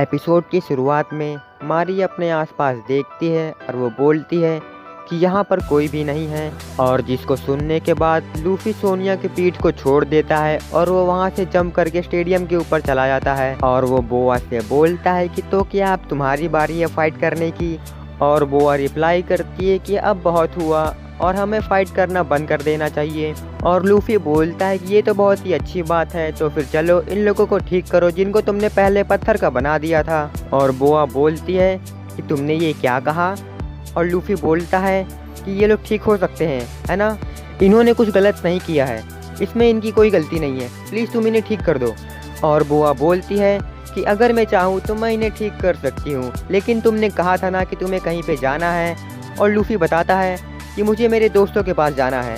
Episode की शुरुआत में मारी अपने आसपास देखती है और वो बोलती है कि यहाँ पर कोई भी नहीं है, और जिसको सुनने के बाद लूफी सोनिया की पीठ को छोड़ देता है और वो वहाँ से जंप करके स्टेडियम के ऊपर चला जाता है। और वो बोआ से बोलता है कि तो क्या अब तुम्हारी बारी है फाइट करने की, और बोआ रिप्लाई करती है कि अब बहुत हुआ और हमें फाइट करना बंद कर देना चाहिए। और लूफी बोलता है कि ये तो बहुत ही अच्छी बात है, तो फिर चलो इन लोगों को ठीक करो जिनको तुमने पहले पत्थर का बना दिया था। और बोआ बोलती है कि तुमने ये क्या कहा, और लूफी बोलता है कि ये लोग ठीक हो सकते हैं, है ना, इन्होंने कुछ गलत नहीं किया है, इसमें इनकी कोई गलती नहीं है, प्लीज़ तुम इन्हें ठीक कर दो। और बोआ बोलती है कि अगर मैं चाहूँ तो मैं इन्हें ठीक कर सकती हूँ, लेकिन तुमने कहा था ना कि तुम्हें कहीं पे जाना है। और लूफी बताता है कि मुझे मेरे दोस्तों के पास जाना है।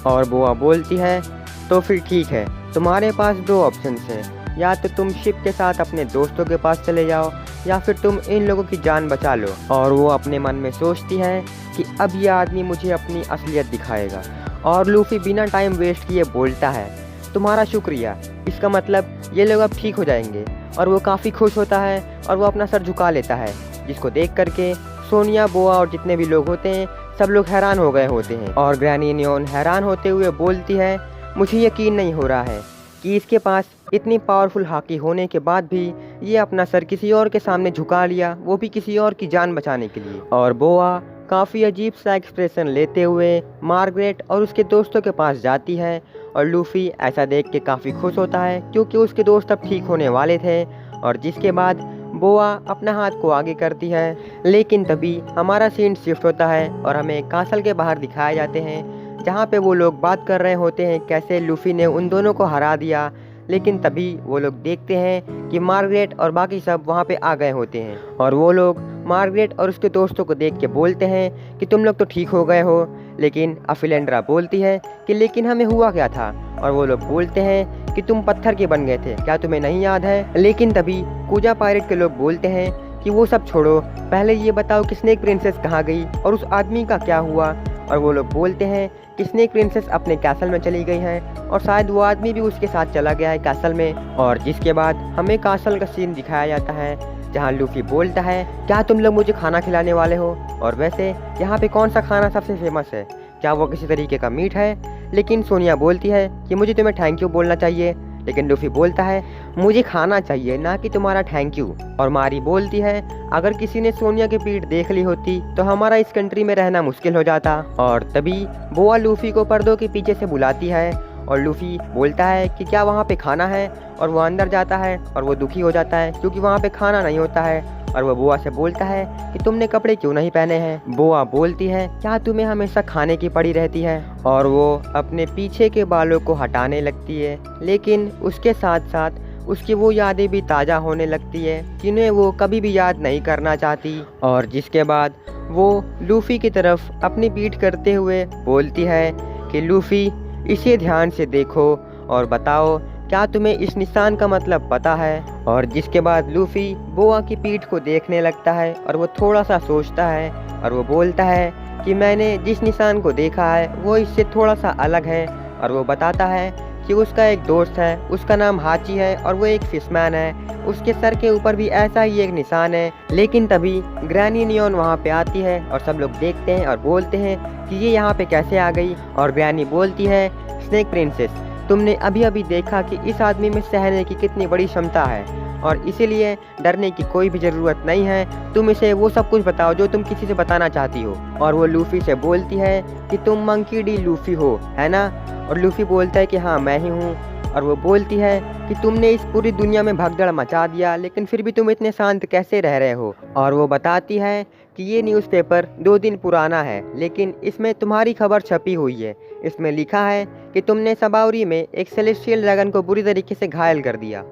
और बोआ बोलती है तो फिर ठीक है, तुम्हारे पास दो ऑप्शंस हैं, या तो तुम शिप के साथ अपने दोस्तों के पास चले जाओ या फिर तुम इन लोगों की जान बचा लो। और वो अपने मन में सोचती है कि अब ये आदमी मुझे अपनी असलियत दिखाएगा। और लूफी बिना टाइम वेस्ट किए बोलता है तुम्हारा शुक्रिया, इसका मतलब ये लोग अब ठीक हो जाएंगे। और वो काफ़ी खुश होता है और वो अपना सर झुका लेता है, जिसको देख करके सोनिया, बोआ और जितने भी लोग होते हैं सब लोग हैरान हो गए होते हैं। और ग्रैनी नियॉन हैरान होते हुए बोलती है मुझे यकीन नहीं हो रहा है कि इसके पास इतनी पावरफुल हाकी होने के बाद भी ये अपना सर किसी और के सामने झुका लिया, वो भी किसी और की जान बचाने के लिए। और बोआ काफ़ी अजीब सा एक्सप्रेशन लेते हुए मार्गरेट और उसके दोस्तों के पास जाती है। और लूफी ऐसा देख के काफ़ी खुश होता है क्योंकि उसके दोस्त अब ठीक होने वाले थे। और जिसके बाद बोआ अपना हाथ को आगे करती है, लेकिन तभी हमारा सीन शिफ्ट होता है और हमें कासल के बाहर दिखाए जाते हैं, जहाँ पे वो लोग बात कर रहे होते हैं कैसे लूफी ने उन दोनों को हरा दिया। लेकिन तभी वो लोग देखते हैं कि मार्गरेट और बाकी सब वहाँ पे आ गए होते हैं। और वो लोग मार्गरेट और उसके दोस्तों को देख के बोलते हैं कि तुम लोग तो ठीक हो गए हो। लेकिन अफिलेंड्रा बोलती है कि लेकिन हमें हुआ क्या था। और वो लोग बोलते हैं कि तुम पत्थर के बन गए थे, क्या तुम्हें नहीं याद है। लेकिन तभी कूजा पायरेट के लोग बोलते हैं कि वो सब छोड़ो, पहले ये बताओ कि स्नेक प्रिंसेस कहाँ गई और उस आदमी का क्या हुआ। और वो लोग बोलते हैं कि स्नेक प्रिंसेस अपने कैसल में चली गई है और शायद वो आदमी भी उसके साथ चला गया है कैसल में। और जिसके बाद हमें कैसल का सीन दिखाया जाता है, जहाँ लूफी बोलता है क्या तुम लोग मुझे खाना खिलाने वाले हो, और वैसे यहाँ पे कौन सा खाना सबसे फेमस है, क्या वो किसी तरीके का मीट है। लेकिन सोनिया बोलती है कि मुझे तुम्हें थैंक यू बोलना चाहिए, लेकिन लूफी बोलता है मुझे खाना चाहिए ना कि तुम्हारा थैंक यू। और मारी बोलती है अगर किसी ने सोनिया की पीठ देख ली होती तो हमारा इस कंट्री में रहना मुश्किल हो जाता। और तभी बोआ लूफी को पर्दों के पीछे से बुलाती है और लूफी बोलता है कि क्या वहाँ पे खाना है, और वो अंदर जाता है और वो दुखी हो जाता है क्योंकि वहाँ पे खाना नहीं होता है। और वो बोआ से बोलता है कि तुमने कपड़े क्यों नहीं पहने हैं। बोआ बोलती है क्या तुम्हें हमेशा खाने की पड़ी रहती है। और वो अपने पीछे के बालों को हटाने लगती है, लेकिन उसके साथ साथ उसकी वो यादें भी ताज़ा होने लगती है जिन्हें वो कभी भी याद नहीं करना चाहती। और जिसके बाद वो लूफी की तरफ अपनी पीठ करते हुए बोलती है कि लूफी इसे ध्यान से देखो और बताओ क्या तुम्हें इस निशान का मतलब पता है। और जिसके बाद लूफी बोआ की पीठ को देखने लगता है और वो थोड़ा सा सोचता है और वो बोलता है कि मैंने जिस निशान को देखा है वो इससे थोड़ा सा अलग है। और वो बताता है कि उसका एक दोस्त है, उसका नाम हाची है और वो एक फिशमैन है, उसके सर के ऊपर भी ऐसा ही एक निशान है। लेकिन तभी ग्रैनी नियॉन वहाँ पे आती है और सब लोग देखते हैं और बोलते हैं कि ये यहाँ पे कैसे आ गई। और ग्रैनी बोलती है स्नेक प्रिंसेस, तुमने अभी अभी देखा कि इस आदमी में सहने की कितनी बड़ी क्षमता है और इसीलिए डरने की कोई भी ज़रूरत नहीं है, तुम इसे वो सब कुछ बताओ जो तुम किसी से बताना चाहती हो। और वो लूफी से बोलती है कि तुम मंकी डी लूफी हो, है ना। और लूफी बोलता है कि हाँ मैं ही हूँ। और वो बोलती है कि तुमने इस पूरी दुनिया में भगदड़ मचा दिया, लेकिन फिर भी तुम इतने शांत कैसे रह रहे हो। और वो बताती है कि ये न्यूज़पेपर 2 दिन पुराना है, लेकिन इसमें तुम्हारी खबर छपी हुई है। इसमें लिखा है कि तुमने सबाउरी में एक सेलेस्टियल ड्रैगन को बुरी तरीके से घायल कर दिया,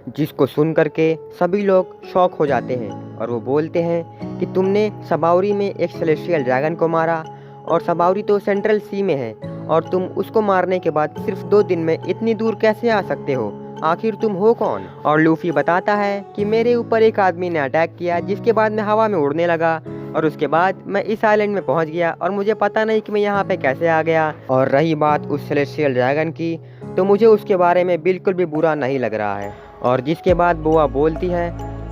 जिसको सुन करके सभी लोग शॉक हो जाते हैं। और वो बोलते हैं कि तुमने सबाउरी में एक सेलेस्टियल ड्रैगन को मारा, और सबाउरी तो सेंट्रल सी में है, और तुम उसको मारने के बाद सिर्फ 2 दिन में इतनी दूर कैसे आ सकते हो, आखिर तुम हो कौन। और लूफी बताता है कि मेरे ऊपर एक आदमी ने अटैक किया, जिसके बाद मैं हवा में उड़ने लगा और उसके बाद मैं इस आइलैंड में पहुंच गया और मुझे पता नहीं कि मैं यहाँ पे कैसे आ गया। और रही बात उस सेलेस्टियल ड्रैगन की, तो मुझे उसके बारे में बिल्कुल भी बुरा नहीं लग रहा है। और जिसके बाद बोआ बोलती है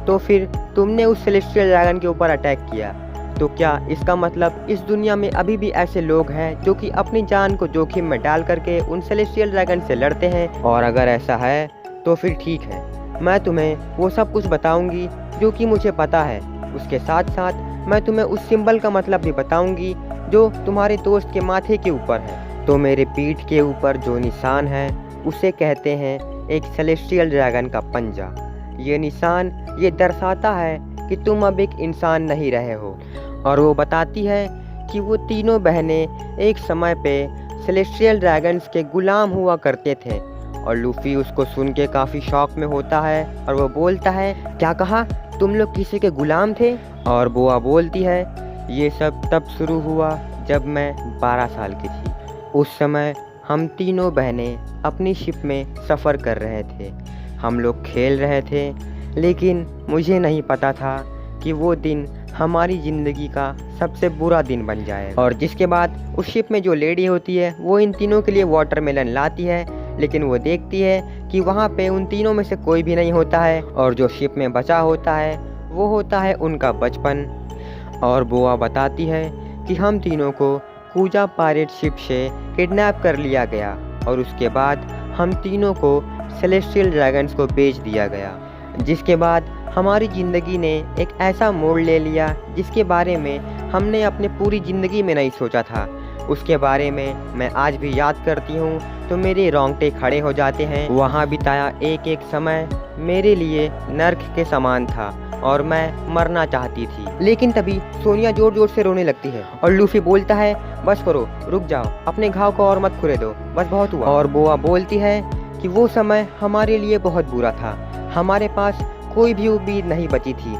तो फिर तुमने उस सेलेस्टियल ड्रैगन के ऊपर अटैक किया। तो क्या इसका मतलब इस दुनिया में अभी भी ऐसे लोग हैं जो कि अपनी जान को जोखिम में डाल करके उन सेलेस्टियल ड्रैगन से लड़ते हैं? और अगर ऐसा है तो फिर ठीक है, मैं तुम्हें वो सब कुछ बताऊंगी जो कि मुझे पता है। उसके साथ साथ मैं तुम्हें उस सिंबल का मतलब भी बताऊंगी जो तुम्हारे दोस्त के माथे के ऊपर है। तो मेरे पीठ के ऊपर जो निशान है उसे कहते हैं एक सेलेस्टियल ड्रैगन का पंजा। ये निशान ये दर्शाता है कि तुम अब एक इंसान नहीं रहे हो। और वो बताती है कि वो तीनों बहनें एक समय पे सेलेस्टियल ड्रैगन्स के गुलाम हुआ करते थे। और लूफी उसको सुन के काफ़ी शौक में होता है और वो बोलता है, क्या कहा, तुम लोग किसी के गुलाम थे? और बोआ बोलती है, ये सब तब शुरू हुआ जब मैं 12 साल की थी। उस समय हम तीनों बहनें अपनी शिप में सफ़र कर रहे थे। हम लोग खेल रहे थे, लेकिन मुझे नहीं पता था कि वो दिन हमारी ज़िंदगी का सबसे बुरा दिन बन जाए। और जिसके बाद उस शिप में जो लेडी होती है वो इन तीनों के लिए वाटरमेलन लाती है, लेकिन वो देखती है कि वहाँ पे उन तीनों में से कोई भी नहीं होता है और जो शिप में बचा होता है वो होता है उनका बचपन। और बोआ बताती है कि हम तीनों को कूजा पायरेट शिप से किडनैप कर लिया गया और उसके बाद हम तीनों को सेलेस्टियल ड्रैगन्स को बेच दिया गया। जिसके बाद हमारी ज़िंदगी ने एक ऐसा मोड़ ले लिया जिसके बारे में हमने अपने पूरी ज़िंदगी में नहीं सोचा था। उसके बारे में मैं आज भी याद करती हूँ तो मेरे रोंगटे खड़े हो जाते हैं। वहाँ बिताया एक एक समय मेरे लिए नर्क के समान था और मैं मरना चाहती थी। लेकिन तभी सोनिया जोर जोर से रोने लगती है और लूफी बोलता है, बस करो, रुक जाओ, अपने घाव को और मत खुरे दो, बस बहुत हुआ। और बोआ बोलती है कि वो समय हमारे लिए बहुत बुरा था, हमारे पास कोई भी उम्मीद नहीं बची थी।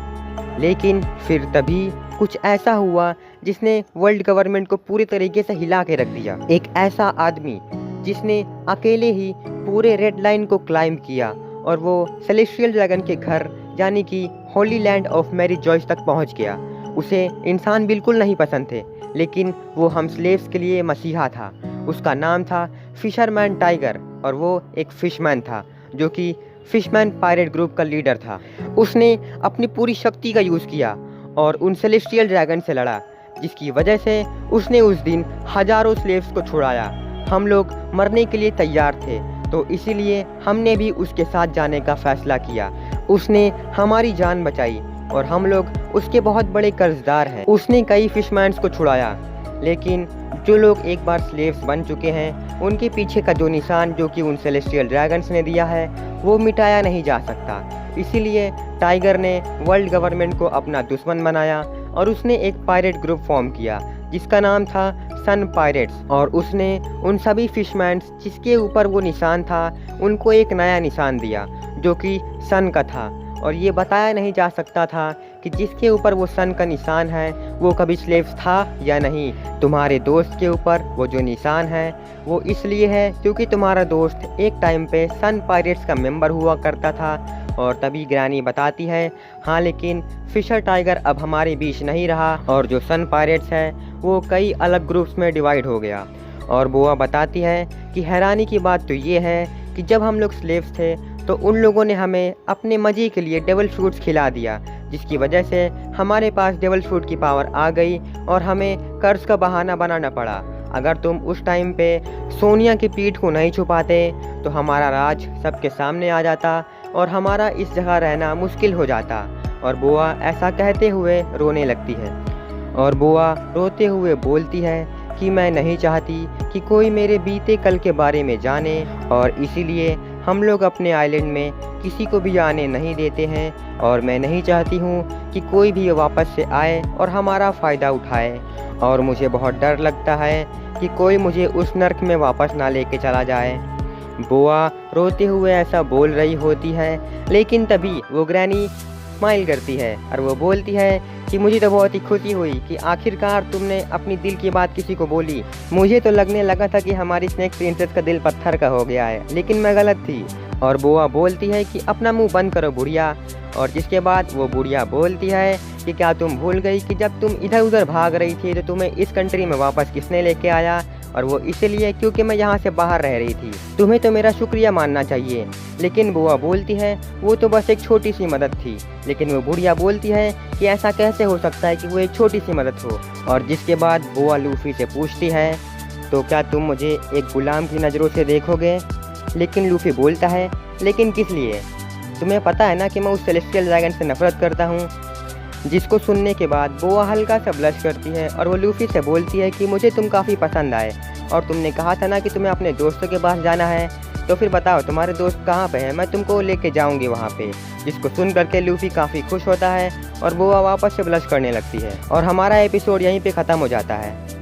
लेकिन फिर तभी कुछ ऐसा हुआ जिसने वर्ल्ड गवर्नमेंट को पूरी तरीके से हिला के रख दिया। एक ऐसा आदमी जिसने अकेले ही पूरे रेड लाइन को क्लाइम किया और वो सेलेस्टियल ड्रैगन के घर यानी कि holy land of Mary Joyce तक पहुंच गया। उसे इंसान बिल्कुल नहीं पसंद थे, लेकिन वो हम स्लेव्स के लिए मसीहा था। उसका नाम था फिशरमैन टाइगर और वो एक फिशमैन था जो कि फिशमैन पायरेट ग्रुप का लीडर था। उसने अपनी पूरी शक्ति का यूज़ किया और उन सेलेस्टियल ड्रैगन से लड़ा, जिसकी वजह से उसने उस दिन हजारों स्लेव्स को छुड़ाया। हम लोग मरने के लिए तैयार थे, तो इसीलिए हमने भी उसके साथ जाने का फैसला किया। उसने हमारी जान बचाई और हम लोग उसके बहुत बड़े कर्जदार हैं। उसने कई फिशमैन्स को छुड़ाया, लेकिन जो लोग एक बार स्लेव्स बन चुके हैं उनके पीछे का जो निशान जो कि उन सेलेस्टियल ड्रैगन्स ने दिया है वो मिटाया नहीं जा सकता। इसीलिए टाइगर ने वर्ल्ड गवर्नमेंट को अपना दुश्मन बनाया और उसने एक पायरेट ग्रुप फॉर्म किया जिसका नाम था सन पायरेट्स। और उसने उन सभी फिशमैन्स जिसके ऊपर वो निशान था उनको एक नया निशान दिया जो कि सन का था। और ये बताया नहीं जा सकता था कि जिसके ऊपर वो सन का निशान है वो कभी स्लेव्स था या नहीं। तुम्हारे दोस्त के ऊपर वो जो निशान है वो इसलिए है क्योंकि तुम्हारा दोस्त एक टाइम पे सन पायरेट्स का मेंबर हुआ करता था। और तभी ग्रैनी बताती है, हाँ लेकिन फिशर टाइगर अब हमारे बीच नहीं रहा और जो सन पायरेट्स है वो कई अलग ग्रुप्स में डिवाइड हो गया। और बोआ बताती है कि हैरानी की बात तो ये है कि जब हम लोग स्लेव्स थे तो उन लोगों ने हमें अपने मज़े के लिए डेवल फ्रूट्स खिला दिया, जिसकी वजह से हमारे पास डेवल फ्रूट की पावर आ गई और हमें कर्ज का बहाना बनाना पड़ा। अगर तुम उस टाइम पे सोनिया की पीठ को नहीं छुपाते तो हमारा राज सबके सामने आ जाता और हमारा इस जगह रहना मुश्किल हो जाता। और बोआ ऐसा कहते हुए रोने लगती है और बोआ रोते हुए बोलती है कि मैं नहीं चाहती कि कोई मेरे बीते कल के बारे में जाने और इसीलिए हम लोग अपने आइलैंड में किसी को भी आने नहीं देते हैं और मैं नहीं चाहती हूँ कि कोई भी वापस से आए और हमारा फ़ायदा उठाए। और मुझे बहुत डर लगता है कि कोई मुझे उस नर्क में वापस ना लेके चला जाए। बोआ रोते हुए ऐसा बोल रही होती है, लेकिन तभी वो ग्रैनी स्माइल करती है और वो बोलती है कि मुझे तो बहुत ही खुशी हुई कि आखिरकार तुमने अपनी दिल की बात किसी को बोली। मुझे तो लगने लगा था कि हमारी स्नेक प्रिंसेस का दिल पत्थर का हो गया है, लेकिन मैं गलत थी। और बोआ बोलती है कि अपना मुंह बंद करो बुढ़िया। और जिसके बाद वो बुढ़िया बोलती है कि क्या तुम भूल गई कि जब तुम इधर उधर भाग रही थी तो तुम्हें इस कंट्री में वापस किसने लेके आया? और वो इसलिए क्योंकि मैं यहाँ से बाहर रह रही थी। तुम्हें तो मेरा शुक्रिया मानना चाहिए। लेकिन बुआ बोलती है वो तो बस एक छोटी सी मदद थी। लेकिन वो बुढ़िया बोलती है कि ऐसा कैसे हो सकता है कि वो एक छोटी सी मदद हो। और जिसके बाद बुआ लूफी से पूछती है तो क्या तुम मुझे एक गुलाम की नज़रों से देखोगे। लेकिन लूफी बोलता है लेकिन किस लिए, तुम्हें पता है ना कि मैं उस सेलेस्टियल ड्रैगन से नफरत करता हूँ। जिसको सुनने के बाद बुआ हल्का सा ब्लश करती है और वो लूफी से बोलती है कि मुझे तुम काफ़ी पसंद आए और तुमने कहा था ना कि तुम्हें अपने दोस्तों के पास जाना है, तो फिर बताओ तुम्हारे दोस्त कहाँ पे हैं, मैं तुमको लेके जाऊंगी वहाँ पे। जिसको सुन करके लूफी काफ़ी खुश होता है और बुआ वापस से ब्लश करने लगती है और हमारा एपिसोड यहीं पे ख़त्म हो जाता है।